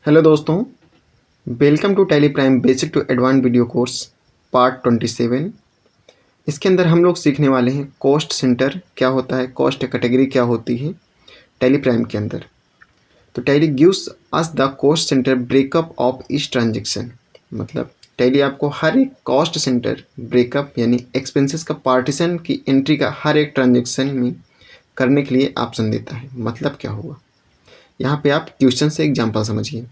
Hello दोस्तों, welcome to Tally Prime basic to advance video course part 27। इसके अंदर हम लोग सीखने वाले हैं कॉस्ट सेंटर क्या होता है, कॉस्ट कैटेगरी क्या होती है टैली प्राइम के अंदर। तो tally gives us the cost centre breakup of each transaction. मतलब टैली आपको हर एक कॉस्ट सेंटर ब्रेकअप यानी एक्सपेंसेस का पार्टीशन की एंट्री का हर एक ट्रांजेक्शन में करने के लिए ऑप्शन देता है। मतलब क्या हुआ, यहाँ पे आप क्वेश्चन से एग्जाम्पल समझिए।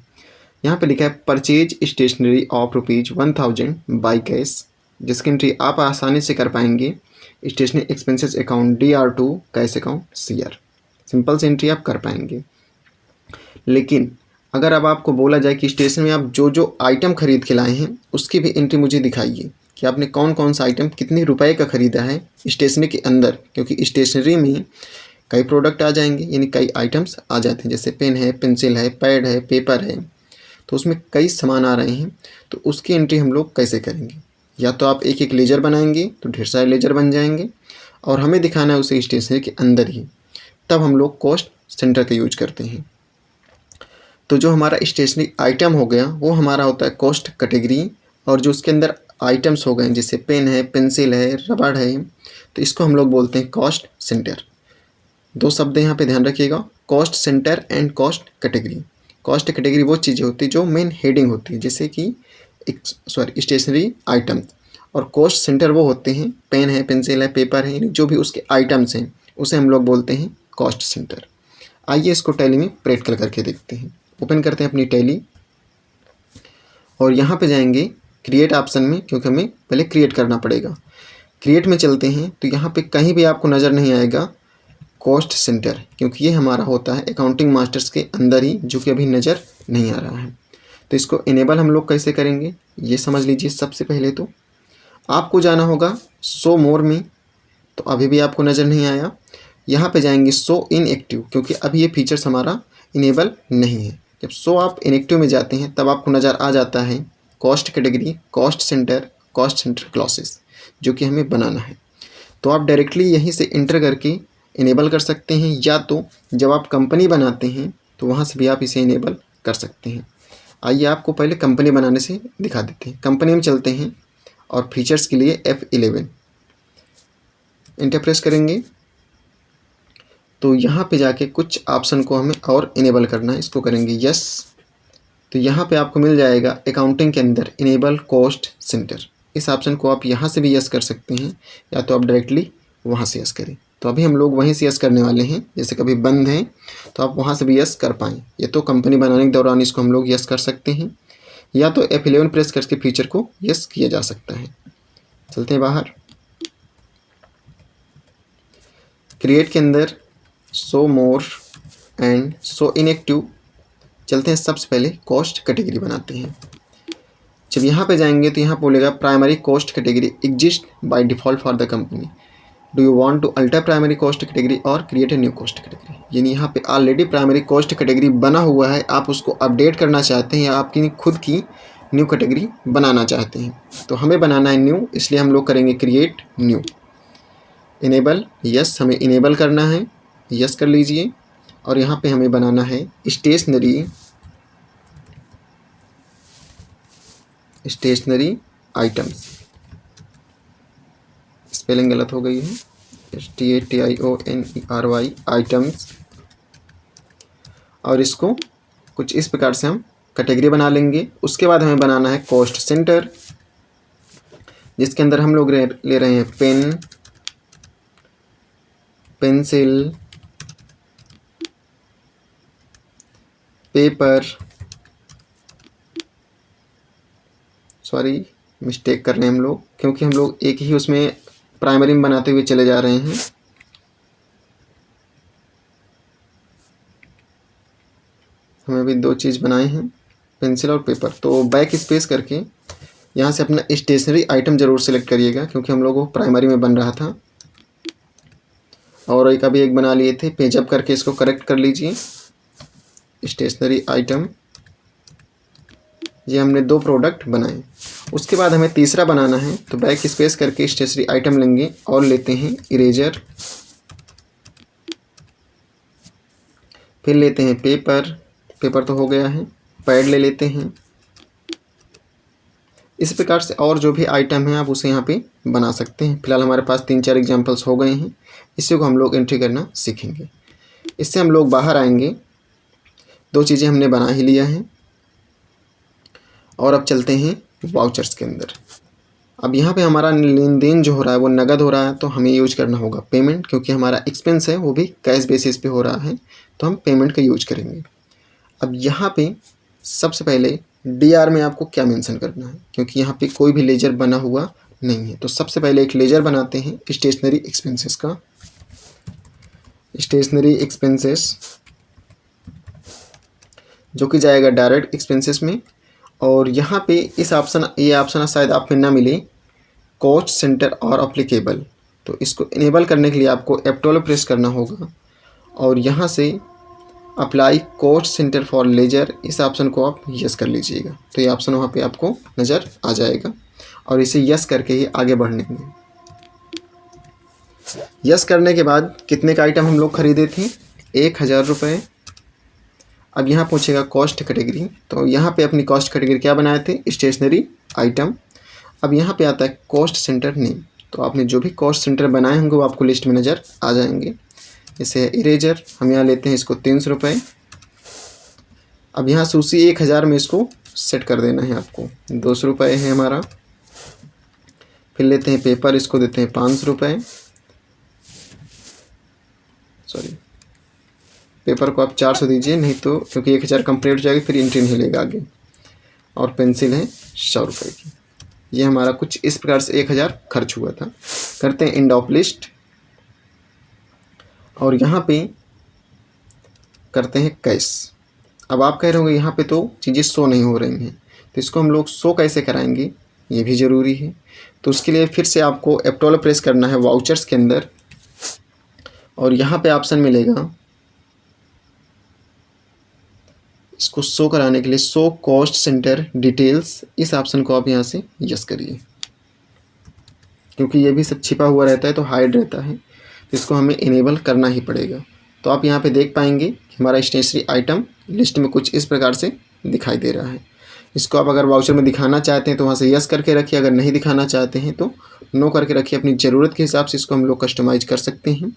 यहाँ पे लिखा है purchase stationery of ₹1000 by cash, जिसकी एंट्री आप आसानी से कर पाएंगे stationery expenses account DR2 cash account CR। Simple से एंट्री आप कर पाएंगे। लेकिन अगर अब आपको बोला जाए कि स्टेशन में आप जो जो आइटम खरीद के लाए हैं उसकी भी एंट्री मुझे दिखाइए कि आपने कौन कौन सा आइटम कितने रुपए का ख़रीदा है स्टेशनरी के अंदर, क्योंकि स्टेशनरी में कई प्रोडक्ट आ जाएंगे यानी कई आइटम्स आ जाते हैं, जैसे पेन है, पेंसिल है, पैड है, पेपर है, तो उसमें कई सामान आ रहे हैं। तो उसकी एंट्री हम लोग कैसे करेंगे? या तो आप एक एक लेजर बनाएंगे तो ढेर सारे लेजर बन जाएंगे और हमें दिखाना है उसे स्टेशनरी के अंदर ही, तब हम लोग कॉस्ट सेंटर का यूज करते हैं। तो जो हमारा स्टेशनरी आइटम हो गया वो हमारा होता है कॉस्ट कैटेगरी, और जो उसके अंदर आइटम्स हो गए जैसे पेन है, पेंसिल है, रबड़ है, तो इसको हम लोग बोलते हैं कॉस्ट सेंटर। दो शब्द यहाँ पे ध्यान रखिएगा, cost centre and cost category. Cost category वो चीज़ें होती है जो मेन हेडिंग होती है, जैसे कि स्टेशनरी आइटम, और कॉस्ट सेंटर वो होते हैं पेन है, पेंसिल है, पेपर है, जो भी उसके आइटम्स हैं उसे हम लोग बोलते हैं कॉस्ट सेंटर। आइए इसको टैली में प्रैक्टिकल करके देखते हैं। ओपन करते हैं अपनी टैली और यहाँ पे जाएंगे क्रिएट ऑप्शन में, क्योंकि हमें पहले क्रिएट करना पड़ेगा। क्रिएट में चलते हैं तो यहाँ पे कहीं भी आपको नज़र नहीं आएगा कॉस्ट सेंटर, क्योंकि ये हमारा होता है अकाउंटिंग मास्टर्स के अंदर ही, जो कि अभी नज़र नहीं आ रहा है। तो इसको इनेबल हम लोग कैसे करेंगे ये समझ लीजिए। सबसे पहले तो आपको जाना होगा शो मोर में, तो अभी भी आपको नज़र नहीं आया। यहाँ पे जाएंगे शो इनएक्टिव, क्योंकि अभी ये फीचर्स हमारा इनेबल नहीं है। जब शो आप इनएक्टिव में जाते हैं तब आपको नज़र आ जाता है cost category, cost centre clauses, जो कि हमें बनाना है। तो आप डायरेक्टली यहीं से इंटर करके इनेबल कर सकते हैं, या तो जब आप कंपनी बनाते हैं तो वहाँ से भी आप इसे इनेबल कर सकते हैं। आइए आपको पहले कंपनी बनाने से दिखा देते हैं। कंपनी में चलते हैं और फीचर्स के लिए F11 इंटर प्रेस करेंगे तो यहाँ पे जाके कुछ ऑप्शन को हमें और इनेबल करना है, इसको करेंगे यस। तो यहाँ पे आपको मिल जाएगा अकाउंटिंग के अंदर इनेबल कॉस्ट सेंटर। इस ऑप्शन को आप यहाँ से भी यस कर सकते हैं, या तो आप डायरेक्टली वहाँ से यस करें। तो अभी हम लोग वहीं से यस करने वाले हैं, जैसे कभी बंद हैं तो आप वहाँ से भी यस कर पाएँ। ये तो कंपनी बनाने के दौरान इसको हम लोग यस कर सकते हैं, या तो F11 प्रेस करके फीचर को यस किया जा सकता है। चलते हैं बाहर। क्रिएट के अंदर show more and show inactive चलते हैं। सबसे पहले कॉस्ट कैटेगरी बनाते हैं। जब यहाँ पे जाएंगे तो यहाँ बोलेगा primary cost category exist by default for the company, do you want to alter primary cost category और create a new cost category. यानी यहाँ पे ऑलरेडी प्राइमरी कॉस्ट कैटेगरी बना हुआ है, आप उसको अपडेट करना चाहते हैं या आपकी खुद की न्यू कैटेगरी बनाना चाहते हैं। तो हमें बनाना है न्यू, इसलिए हम लोग करेंगे क्रिएट न्यू। इनेबल यस, हमें इनेबल करना है, यस कर लीजिए। और यहाँ पे हमें बनाना है स्टेशनरी आइटम्स। स्पेलिंग गलत हो गई है, STATIONERY आइटम्स। और इसको कुछ इस प्रकार से हम कैटेगरी बना लेंगे। उसके बाद हमें बनाना है कॉस्ट सेंटर, जिसके अंदर हम लोग ले रहे हैं pen, pencil, paper, sorry mistake कर रहे हैं हम लोग, क्योंकि हम लोग एक ही उसमें प्राइमरी में बनाते हुए चले जा रहे हैं। हमें भी दो चीज़ बनाए हैं, पेंसिल और पेपर। तो बैक स्पेस करके यहाँ से अपना स्टेशनरी आइटम ज़रूर सेलेक्ट करिएगा, क्योंकि हम लोग वो प्राइमरी में बन रहा था। और एक अभी एक बना लिए थे, पेजअप करके इसको करेक्ट कर लीजिए। स्टेशनरी आइटम, ये हमने दो प्रोडक्ट बनाए। उसके बाद हमें तीसरा बनाना है, तो बैक स्पेस करके स्टेशनरी आइटम लेंगे और लेते हैं इरेजर, फिर लेते हैं पेपर, पेपर तो हो गया है, पैड ले लेते हैं। इस प्रकार से और जो भी आइटम है आप उसे यहाँ पे बना सकते हैं। फिलहाल हमारे पास 3-4 एग्जांपल्स हो गए हैं, इसी को हम लोग एंट्री करना सीखेंगे। इससे हम लोग बाहर आएंगे। 2 चीज़ें हमने बना ही लिया है और अब चलते हैं वाउचर्स के अंदर। अब यहाँ पे हमारा लेन देन जो हो रहा है वो नगद हो रहा है, तो हमें यूज करना होगा पेमेंट, क्योंकि हमारा एक्सपेंस है वो भी कैश बेसिस पे हो रहा है, तो हम पेमेंट का यूज करेंगे। अब यहाँ पे सबसे पहले DR में आपको क्या मेंशन करना है, क्योंकि यहाँ पे कोई भी लेजर बना हुआ नहीं है। तो सबसे पहले एक लेजर बनाते हैं स्टेशनरी एक्सपेंसेस का। स्टेशनरी एक्सपेंसेस जो कि जाएगा डायरेक्ट एक्सपेंसेस में। और यहाँ पे इस ऑप्शन, ये ऑप्शन शायद आप में ना मिले, कॉस्ट सेंटर और अप्लीकेबल। तो इसको इनेबल करने के लिए आपको F12 प्रेस करना होगा और यहाँ से apply cost centre for ledger, इस ऑप्शन को आप यस कर लीजिएगा। तो ये ऑप्शन वहाँ पे आपको नज़र आ जाएगा और इसे यस करके ही आगे बढ़ने में। यस करने के बाद कितने का आइटम हम लोग खरीदे थे, 1000 रुपये। अब यहाँ पूछेगा कॉस्ट कैटेगरी, तो यहाँ पे अपनी कॉस्ट कैटेगरी क्या बनाए थे, स्टेशनरी आइटम। अब यहाँ पे आता है कॉस्ट सेंटर नेम, तो आपने जो भी कॉस्ट सेंटर बनाए होंगे वो आपको लिस्ट में नज़र आ जाएंगे। जैसे इरेजर, हम यहाँ लेते हैं इसको 300 रुपये। अब यहाँ से उसी 1000 में इसको सेट कर देना है आपको। 200 रुपये है हमारा। फिर लेते हैं पेपर, इसको देते हैं 500 रुपये। सॉरी, पेपर को आप 400 दीजिए, नहीं तो क्योंकि 1000 कंप्लीट हो जाएगी फिर एंट्री नहीं लेगा आगे। और पेंसिल है 100 रुपये की। ये हमारा कुछ इस प्रकार से 1000 खर्च हुआ था। करते हैं एंड ऑफ लिस्ट और यहाँ पे करते हैं कैश। अब आप कह रहे होंगे यहाँ पे तो चीज़ें शो नहीं हो रही हैं, तो इसको हम लोग शो कैसे कराएंगे, ये भी ज़रूरी है। तो उसके लिए फिर से आपको F12 प्रेस करना है वाउचर्स के अंदर और यहाँ पे ऑप्शन मिलेगा, इसको शो कराने के लिए शो कॉस्ट सेंटर डिटेल्स, इस ऑप्शन को आप यहाँ से यस करिए, क्योंकि ये भी सब छिपा हुआ रहता है तो हाइड रहता है, तो इसको हमें इनेबल करना ही पड़ेगा। तो आप यहाँ पे देख पाएंगे कि हमारा स्टेशनरी आइटम लिस्ट में कुछ इस प्रकार से दिखाई दे रहा है। इसको आप अगर वाउचर में दिखाना चाहते हैं तो वहाँ से यस करके रखिए, अगर नहीं दिखाना चाहते हैं तो नो करके रखिए। अपनी ज़रूरत के हिसाब से इसको हम लोग कस्टमाइज़ कर सकते हैं,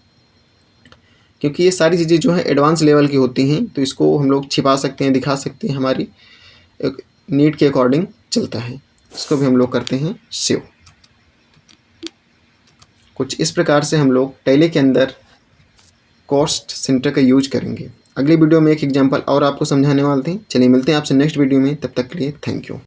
क्योंकि ये सारी चीज़ें जो है एडवांस लेवल की होती हैं, तो इसको हम लोग छिपा सकते हैं, दिखा सकते हैं, हमारी नीड के अकॉर्डिंग चलता है। इसको भी हम लोग करते हैं सेव। कुछ इस प्रकार से हम लोग टैली के अंदर कॉस्ट सेंटर का यूज करेंगे। अगली वीडियो में एक एग्जांपल और आपको समझाने वाले हैं। चलिए मिलते हैं आपसे नेक्स्ट वीडियो में, तब तक के लिए थैंक यू।